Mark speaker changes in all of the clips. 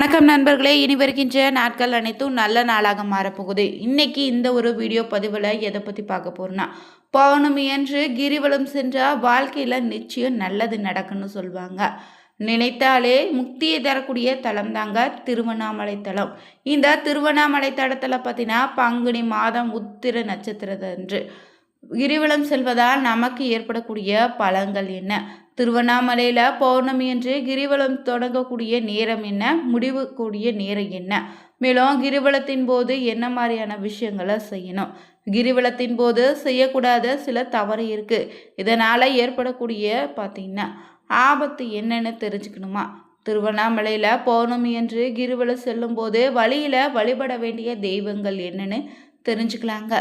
Speaker 1: வணக்கம் நண்பர்களே, இனி வருகின்ற நாட்கள் அனைத்தும் நல்ல நாளாக மாறப்போகுது. இன்னைக்கு இந்த ஒரு வீடியோ பதிவில் எதை பற்றி பார்க்க போறோம்னா, பௌர்ணமி அன்று கிரிவலம் சென்றால் வாழ்க்கையில் நிச்சயம் நல்லது நடக்குன்னு சொல்லுவாங்க. நினைத்தாலே முக்தியை தரக்கூடிய தலம் தாங்க திருவண்ணாமலை தலம். இந்த திருவண்ணாமலை தலத்தில் பார்த்தீங்கன்னா பங்குனி மாதம் உத்திர நட்சத்திரத்தன்று கிரிவலம் செல்வதால் நமக்கு ஏற்படக்கூடிய பலன்கள் என்ன, திருவண்ணாமலையில் பௌர்ணமி என்று கிரிவலம் தொடங்கக்கூடிய நேரம் என்ன, முடிவு கூடிய நேரம் என்ன, மேலும் கிரிவலத்தின் போது என்ன மாதிரியான விஷயங்களை செய்யணும், கிரிவலத்தின் போது செய்யக்கூடாத சில தவறு இருக்குது, இதனால் ஏற்படக்கூடிய பார்த்திங்கன்னா ஆபத்து என்னன்னு தெரிஞ்சுக்கணுமா, திருவண்ணாமலையில் பௌர்ணமி என்று கிரிவலம் செல்லும்போது வழியில் வழிபட வேண்டிய தெய்வங்கள் என்னன்னு தெரிஞ்சுக்கலாங்க.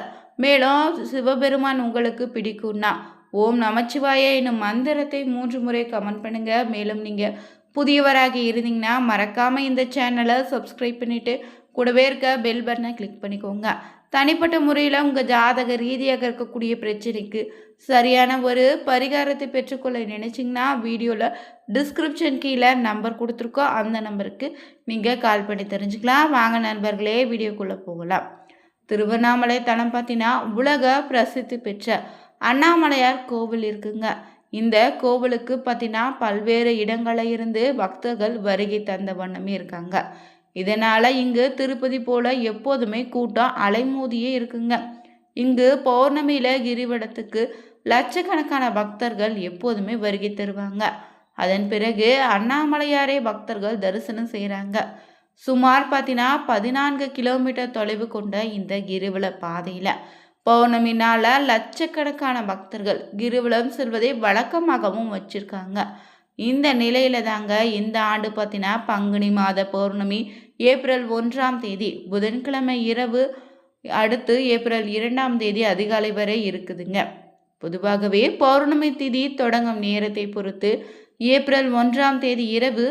Speaker 1: மேலும் சிவபெருமான் உங்களுக்கு பிடிக்கும்னா ஓம் நமச்சிவாய என்னும் மந்திரத்தை 3 முறை கமெண்ட் பண்ணுங்க. மேலும் நீங்கள் புதியவராக இருந்தீங்கன்னா மறக்காமல் இந்த சேனலை சப்ஸ்கிரைப் பண்ணிவிட்டு கூடவே இருக்க பெல் பட்டனை கிளிக் பண்ணிக்கோங்க. தனிப்பட்ட முறையில் உங்கள் ஜாதக ரீதியாக இருக்கக்கூடிய பிரச்சனைக்கு சரியான ஒரு பரிகாரத்தை பெற்றுக்கொள்ள நினச்சிங்கன்னா வீடியோவில் டிஸ்கிரிப்ஷன் கீழே நம்பர் கொடுத்துருக்கோம், அந்த நம்பருக்கு நீங்கள் கால் பண்ணி தெரிஞ்சுக்கலாம். வாங்க நண்பர்களே, வீடியோக்குள்ளே போகலாம். திருவண்ணாமலை தலம் பார்த்தீங்கன்னா உலக பிரசித்தி பெற்ற அண்ணாமலையார் கோவில் இருக்குங்க. இந்த கோவிலுக்கு பார்த்தீங்கன்னா பல்வேறு இடங்களில் இருந்து பக்தர்கள் வருகை தந்த வண்ணமே இருக்காங்க. இதனால் இங்கு திருப்பதி போல எப்போதுமே கூட்டம் அலைமோதியே இருக்குங்க. இங்கு பௌர்ணமியில் கிரிவலத்துக்கு லட்சக்கணக்கான பக்தர்கள் எப்போதுமே வருகை தருவாங்க. அதன் பிறகு அண்ணாமலையாரே பக்தர்கள் தரிசனம் செய்கிறாங்க. சுமார் பார்த்தீங்கன்னா 14 கிலோமீட்டர் தொலைவு கொண்ட இந்த கிரிவல பாதையில் பௌர்ணமி நாளில் லட்சக்கணக்கான பக்தர்கள் கிரிவலம் செல்வதை வழக்கமாகவும் வச்சிருக்காங்க. இந்த நிலையில தாங்க இந்த ஆண்டு பார்த்தீங்கன்னா பங்குனி மாத பௌர்ணமி ஏப்ரல் 1ஆம் தேதி புதன்கிழமை இரவு, அடுத்து ஏப்ரல் 2ஆம் தேதி அதிகாலை வரை இருக்குதுங்க. பொதுவாகவே பௌர்ணமி திதி தொடங்கும் நேரத்தை பொறுத்து ஏப்ரல் 1ஆம் தேதி இரவு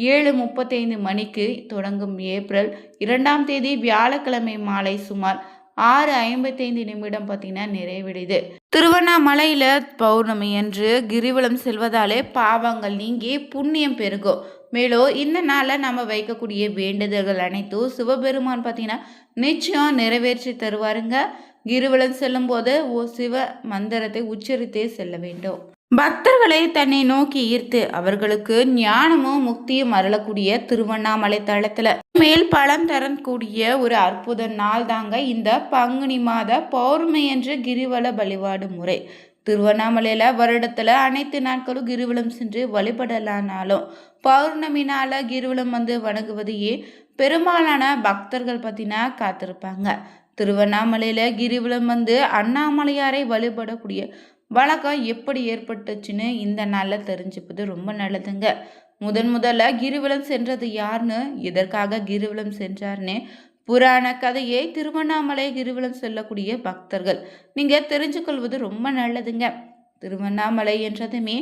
Speaker 1: 7:35 மணிக்கு தொடங்கும். ஏப்ரல் 2ஆம் தேதி வியாழக்கிழமை மாலை சுமார் 6:55 பார்த்தீங்கன்னா நிறைவடையுது. திருவண்ணாமலையில் பௌர்ணமி அன்று கிரிவலம் செல்வதாலே பாவங்கள் நீங்கி புண்ணியம் பெருகும். மேலும் இந்த நாளில் நம்ம வைக்கக்கூடிய வேண்டுதல்கள் அனைத்தும் சிவபெருமான் பார்த்தீங்கன்னா நிச்சயம் நிறைவேற்றி தருவாருங்க. கிரிவலம் செல்லும் போது சிவ மந்திரத்தை உச்சரித்தே செல்ல வேண்டும். பக்தர்களை தன்னை நோக்கி ஈர்த்து அவர்களுக்கு ஞானமும் முக்தியும் அருளக்கூடிய திருவண்ணாமலை தளத்துல மேல் பலம் தரக்கூடிய ஒரு அற்புத நாள் தாங்க இந்த பங்குனி மாத பௌர்ணமி என்று கிரிவல வழிபாடு முறை. திருவண்ணாமலையில வருடத்துல அனைத்து நாட்களும் கிரிவலம் சென்று வழிபடலானாலும் பௌர்ணமி நாள கிரிவலம் வந்து வணங்குவதையே பெரும்பாலான பக்தர்கள் பத்தினா காத்திருப்பாங்க. திருவண்ணாமலையில கிரிவலம் வந்து அண்ணாமலையாரை வழிபடக்கூடிய வழக்கம் எப்படி ஏற்பட்டுச்சுன்னு இந்த நாளில் தெரிஞ்சுப்பது ரொம்ப நல்லதுங்க. முதல்ல கிரிவலம் சென்றது யாருன்னு, எதற்காக கிரிவலம் சென்றார்னு புராண கதையை திருவண்ணாமலை கிரிவலம் செல்லக்கூடிய பக்தர்கள் நீங்கள் தெரிஞ்சுக்கொள்வது ரொம்ப நல்லதுங்க. திருவண்ணாமலை என்றதுமே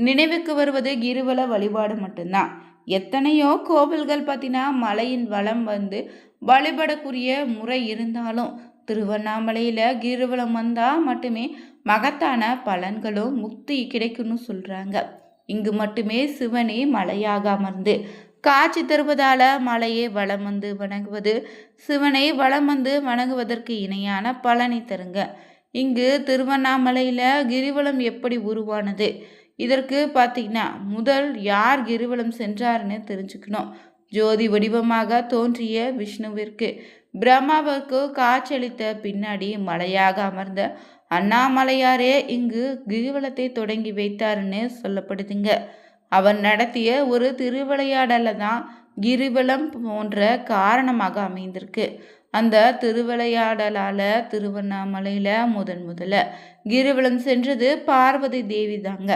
Speaker 1: நினைவுக்கு வருவது கிரிவல வழிபாடு மட்டும்தான். எத்தனையோ கோவில்கள் பார்த்தீங்கன்னா மலையின் வளம் வந்து வழிபடக்கூடிய முறை இருந்தாலும் திருவண்ணாமலையில் கிரிவலம் வந்தால் மட்டுமே மகத்தான பலன்களும் முக்தி கிடைக்கும்னு சொல்கிறாங்க. இங்கு மட்டுமே சிவனே மலையாக அமர்ந்து காட்சி தருவதால் மலையை வளம் வந்து வணங்குவது சிவனை வளம் வந்து வணங்குவதற்கு இணையான பலனை தருங்க. இங்கு திருவண்ணாமலையில் கிரிவலம் எப்படி உருவானது, இதற்கு பார்த்தீங்கன்னா முதல் யார் கிரிவலம் சென்றார்னு தெரிஞ்சுக்கணும். ஜோதி வடிவமாக தோன்றிய விஷ்ணுவிற்கு பிரம்மாவுக்கு காட்சியளித்த பின்னாடி மலையாக அமர்ந்த அண்ணாமலையாரே இங்கு கிரிவலத்தை தொடங்கி வைத்தாருன்னு சொல்லப்படுதுங்க. அவர் நடத்திய ஒரு திருவிளையாடல தான் கிரிவலம் போன்ற காரணமாக அமைந்திருக்கு. அந்த திருவிளையாடலால திருவண்ணாமலையில முதல்ல கிரிவலம் சென்றது பார்வதி தேவி தாங்க.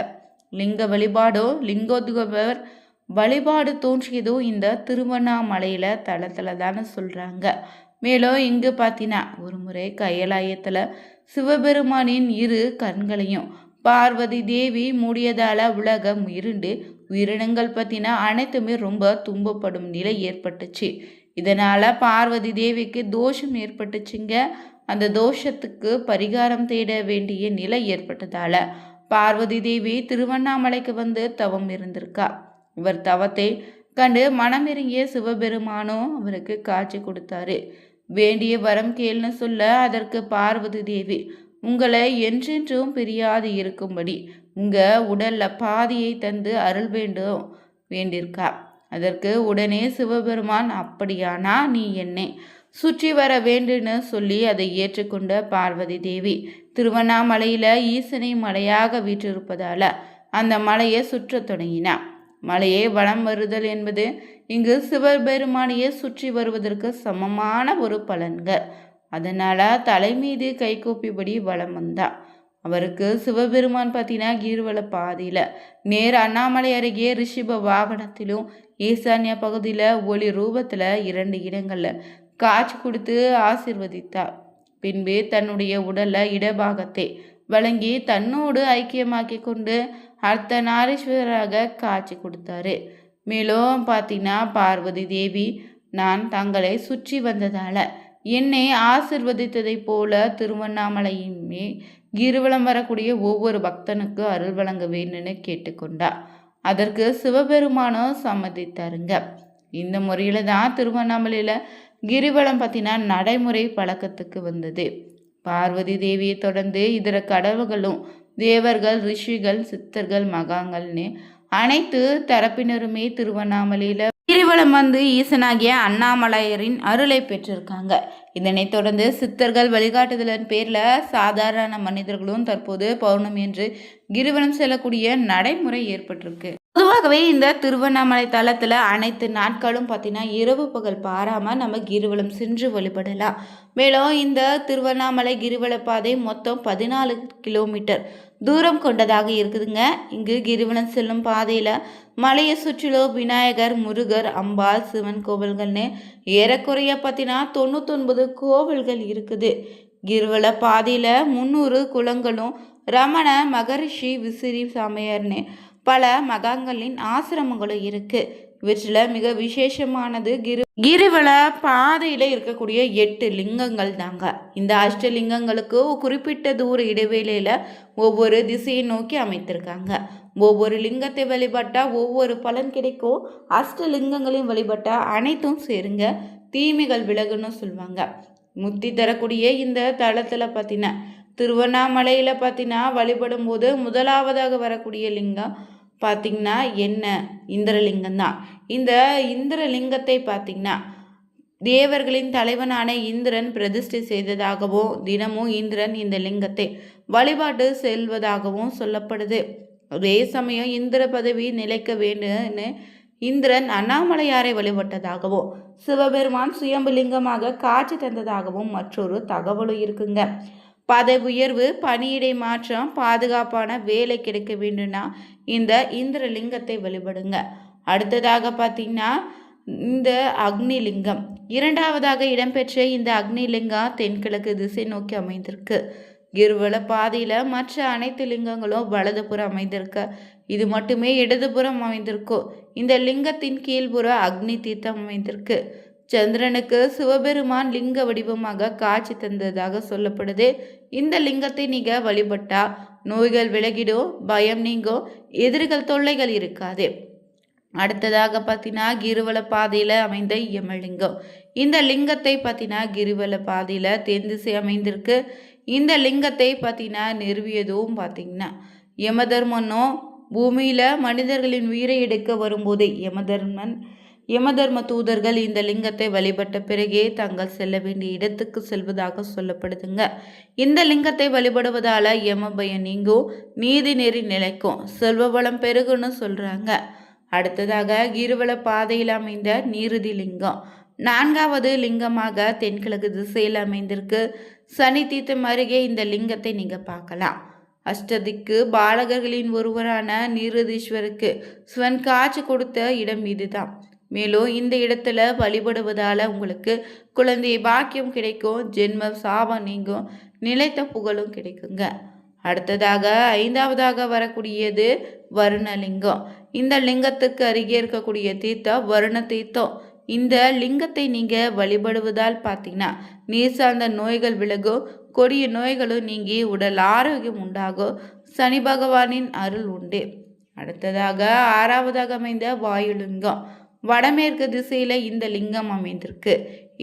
Speaker 1: லிங்க வழிபாடோ லிங்கோத்கவர் வழிபாடு தோன்றியதும் இந்த திருவண்ணாமலையில தளத்துல தானே சொல்றாங்க. மேலும் இங்கு பார்த்தீங்கன்னா ஒரு முறை கைலாயத்தில் சிவபெருமானின் இரு கண்களையும் பார்வதி தேவி மூடியதால உலகம் இருண்டு உயிரினங்கள் பார்த்தீங்கன்னா அனைத்துமே ரொம்ப துன்பப்படும் நிலை ஏற்பட்டுச்சு. இதனால பார்வதி தேவிக்கு தோஷம் ஏற்பட்டுச்சுங்க. அந்த தோஷத்துக்கு பரிகாரம் தேட வேண்டிய நிலை ஏற்பட்டதால பார்வதி தேவி திருவண்ணாமலைக்கு வந்து தவம் இருந்திருக்கா. இவர் தவத்தை கண்டு மனமிறங்கிய சிவபெருமானும் அவருக்கு காட்சி கொடுத்தாரு. வேண்டிய வரம் கேள்னு சொல்ல அதற்கு பார்வதி தேவி, உங்களை என்றென்றும் பிரியாது இருக்கும்படி உங்க உடல்ல பாதியை தந்து அருள் வேண்டும் வேண்டியிருக்கா. அதற்கு உடனே சிவபெருமான், அப்படியானா நீ என்னை சுற்றி வர வேண்டுன்னு சொல்லி அதை ஏற்றுக்கொண்ட பார்வதி தேவி திருவண்ணாமலையில ஈசனை மலையாக வீற்றிருப்பதால அந்த மலையை சுற்றத் தொடங்கினார். மலையை வலம் வருதல் என்பது இங்கு சிவபெருமானையே சுற்றி வருவதற்கு சமமான ஒரு பலன்கள். அதனால தலை மீது கைகூப்பிபடி வலம் வந்தா. அவருக்கு சிவபெருமான் பார்த்தீங்கன்னா கீர்வல பாதையில நேர் அண்ணாமலை அருகே ரிஷிப வாகனத்திலும் ஈசான்ய பகுதியில ஒளி ரூபத்துல 2 இடங்கள்ல காட்சி கொடுத்து ஆசிர்வதித்தார். பின்பு தன்னுடைய உடல்ல இடபாகத்தை வழங்கி தன்னோடு ஐக்கியமாக்கி கொண்டு அர்த்தநாரீஸ்வரராக காட்சி கொடுத்தாரு. மேலும் பார்த்தீங்கன்னா பார்வதி தேவி, நான் தங்களை சுற்றி வந்ததால என்னை ஆசிர்வதித்ததை போல திருவண்ணாமலையுமே கிரிவலம் வரக்கூடிய ஒவ்வொரு பக்தனுக்கு அருள் வழங்க வேண்டும்னு கேட்டுக்கொண்டா. அதற்கு சிவபெருமானும் சம்மதித்தாருங்க. இந்த முறையில தான் திருவண்ணாமலையில கிரிவலம் பார்த்தீங்கன்னா நடைமுறை பழக்கத்துக்கு வந்தது. பார்வதி தேவியை தொடர்ந்து இதர கடவுள்களும் தேவர்கள், ரிஷிகள், சித்தர்கள், மகாங்கள்னு அனைத்து தரப்பினருமே திருவண்ணாமலையில கிரிவலம் வந்து ஈசனாகிய அண்ணாமலையரின் அருளை பெற்றிருக்காங்க. இதனைத் தொடர்ந்து சித்தர்கள் வழிகாட்டுதலின் பேர்ல சாதாரண மனிதர்களும் தற்போது பௌர்ணமி என்று கிரிவலம் செல்லக்கூடிய நடைமுறை ஏற்பட்டிருக்கு. பொதுவாகவே இந்த திருவண்ணாமலை தலத்தில் அனைத்து நாட்களும் பார்த்தீங்கன்னா இரவு பகல் பாராமல் நம்ம கிரிவலம் சென்று வழிபடலாம். மேலும் இந்த திருவண்ணாமலை கிரிவல பாதை மொத்தம் 14 கிலோமீட்டர் தூரம் கொண்டதாக இருக்குதுங்க. இங்கு கிரிவலம் செல்லும் பாதையில் மலையை சுற்றிலும் விநாயகர், முருகர், அம்பாள், சிவன் கோவில்கள்னு ஏறக்குறைய பார்த்தீங்கன்னா 99 கோவில்கள் இருக்குது. கிரிவல பாதையில் 300 குளங்களும் ரமண மகரிஷி விசிறி சாமியார்னு பல மகான்களின் ஆசிரமங்களும் இருக்கு. இவற்றில் மிக விசேஷமானது கிரிவல பாதையில இருக்கக்கூடிய 8 லிங்கங்கள் தாங்க. இந்த அஷ்டலிங்கங்களுக்கு குறிப்பிட்ட தூர இடைவேளையில ஒவ்வொரு திசையை நோக்கி அமைத்திருக்காங்க. ஒவ்வொரு லிங்கத்தை வழிபட்டா ஒவ்வொரு பலன் கிடைக்கும். அஷ்டலிங்கங்களையும் வழிபட்டா அனைத்தும் சேருங்க, தீமைகள் விலகுன்னு சொல்லுவாங்க. முத்தி தரக்கூடிய இந்த தளத்துல பார்த்தீங்கன்னா திருவண்ணாமலையில பார்த்தீங்கன்னா வழிபடும் போது முதலாவதாக வரக்கூடிய லிங்கம் பார்த்திங்கன்னா என்ன இந்திரலிங்கம் தான். இந்த இந்திரலிங்கத்தை பார்த்திங்கன்னா தேவர்களின் தலைவனான இந்திரன் பிரதிஷ்டை செய்ததாகவும் தினமும் இந்திரன் இந்த லிங்கத்தை வழிபாட்டு செல்வதாகவும் சொல்லப்படுது. அதே சமயம் இந்திர பதவி நிலைக்க வேண்டும்னு இந்திரன் அண்ணாமலையாரை வழிபட்டதாகவும் சிவபெருமான் சுயம்புலிங்கமாக காட்சி தந்ததாகவும் மற்றொரு தகவலும் இருக்குங்க. பதவி உயர்வு, பணியிடை மாற்றம், பாதுகாப்பான வேலை கிடைக்க வேண்டும்னா இந்த இந்திரலிங்கத்தை வழிபடுங்க. அடுத்ததாக பார்த்தீங்கன்னா இந்த அக்னிலிங்கம். 2வதாக இடம்பெற்ற இந்த அக்னிலிங்கம் தென்கிழக்கு திசை நோக்கி அமைந்திருக்கு. கிரிவல பாதையில் மற்ற அனைத்து லிங்கங்களும் வலதுபுறம் அமைந்திருக்க, இது மட்டுமே இடதுபுறம் அமைந்திருக்கும். இந்த லிங்கத்தின் கீழ்புற அக்னி தீர்த்தம் அமைந்திருக்கு. சந்திரனுக்கு சிவபெருமான் லிங்க வடிவமாக காட்சி தந்ததாக சொல்லப்படுது. இந்த லிங்கத்தை நீங்கள் வழிபட்டா நோய்கள் விலகிடும், பயம் நீங்கும், எதிரிகள் தொல்லைகள் இருக்காது. அடுத்ததாக பார்த்தீங்கன்னா கிரிவல பாதையில் அமைந்த யமலிங்கம். இந்த லிங்கத்தை பார்த்தீங்கன்னா கிரிவல பாதையில் தென் திசை அமைந்திருக்கு. இந்த லிங்கத்தை பார்த்தீங்கன்னா நிறுவியதும் பார்த்தீங்கன்னா யமதர்மனும் பூமியில் மனிதர்களின் உயிரை எடுக்க வரும்போது யமதர்ம தூதர்கள் இந்த லிங்கத்தை வழிபட்ட பிறகே தாங்கள் செல்ல வேண்டிய இடத்துக்கு செல்வதாக சொல்லப்படுதுங்க. இந்த லிங்கத்தை வழிபடுவதால யம பயம் நீங்கும், நீதி நெறி நிலைக்கும், செல்வ வளம் பெருகுன்னு சொல்றாங்க. அடுத்ததாக கிரிவல பாதையில் அமைந்த நீருதி லிங்கம் 4வது லிங்கமாக தென்கிழக்கு திசையில் அமைந்திருக்கு. சனி தீர்த்தம் அருகே இந்த லிங்கத்தை நீங்க பார்க்கலாம். அஷ்டதிக்கு பாலகர்களின் ஒருவரான நீருதீஸ்வருக்கு சிவன் காட்சி கொடுத்த இடம் இதுதான். மேலும் இந்த இடத்துல வழிபடுவதால் உங்களுக்கு குழந்தை பாக்கியம் கிடைக்கும், ஜென்ம சாபம் நீங்கும், நிலைத்த புகழும் கிடைக்குங்க. அடுத்ததாக 5வதாக வரக்கூடியது வருணலிங்கம். இந்த லிங்கத்துக்கு அருகே இருக்கக்கூடிய தீர்த்தம் வருண தீர்த்தம். இந்த லிங்கத்தை நீங்கள் வழிபடுவதால் பார்த்தீங்கன்னா நீர் சார்ந்த நோய்கள் விலகும், கொடிய நோய்களும் நீங்கி உடல் ஆரோக்கியம் உண்டாகும், சனி பகவானின் அருள் உண்டு. அடுத்ததாக 6வதாக அமைந்த வாயுலிங்கம். வடமேற்கு திசையில் இந்த லிங்கம் அமைந்திருக்கு.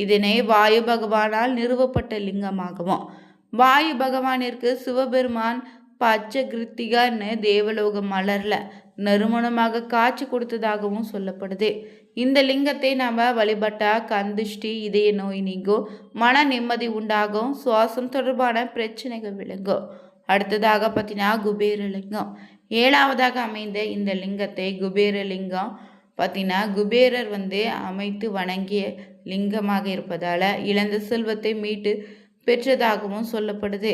Speaker 1: இதனை வாயு பகவானால் நிறுவப்பட்ட லிங்கமாகவும், வாயு பகவானிற்கு சிவபெருமான் பச்சை கிருத்திகான்னு தேவலோக மலர்ல நறுமணமாக காட்சி கொடுத்ததாகவும் சொல்லப்படுது. இந்த லிங்கத்தை நாம் வழிபட்டா கந்திஷ்டி, இதய நோய் நீங்கும், மன நிம்மதி உண்டாகும், சுவாசம் தொடர்பான பிரச்சனைகள் விளங்கும். அடுத்ததாக பார்த்தீங்கன்னா குபேரலிங்கம். 7வதாக அமைந்த இந்த லிங்கத்தை குபேரலிங்கம் பார்த்தீங்கன்னா குபேரர் அமைத்து வணங்கிய லிங்கமாக இருப்பதால் இழந்த செல்வத்தை மீட்டு பெற்றதாகவும் சொல்லப்படுது.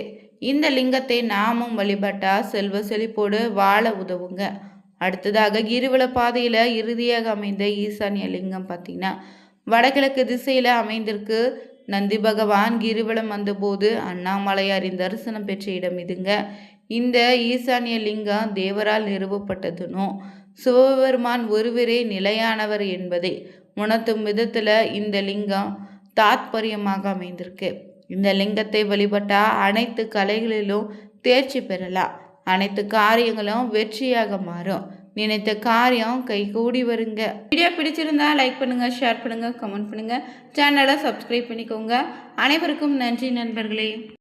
Speaker 1: இந்த லிங்கத்தை நாமும் வழிபட்டா செல்வ செழிப்போடு வாழ உதவுங்க. அடுத்ததாக கிரிவல பாதையில் இறுதியாக அமைந்த ஈசானிய லிங்கம் பார்த்தீங்கன்னா வடகிழக்கு திசையில் அமைந்திருக்கு. நந்தி பகவான் கிரிவலம் வந்தபோது அண்ணாமலையாரின் தரிசனம் பெற்ற இடம் இதுங்க. இந்த ஈசானிய லிங்கம் தேவரால் நிறுவப்பட்டதுனும் சிவபெருமான் ஒருவரே நிலையானவர் என்பதை உணர்த்தும் விதத்தில் இந்த லிங்கம் தாத்பரியமாக அமைந்திருக்கு. இந்த லிங்கத்தை வழிபட்டா அனைத்து கலைகளிலும் தேர்ச்சி பெறலாம், அனைத்து காரியங்களும் வெற்றியாக மாறும், நினைத்த காரியம் கைகூடி வருங்க. வீடியோ பிடிச்சிருந்தா லைக் பண்ணுங்க, ஷேர் பண்ணுங்க, கமெண்ட் பண்ணுங்க, சேனலை சப்ஸ்கிரைப் பண்ணிக்கோங்க. அனைவருக்கும் நன்றி நண்பர்களே.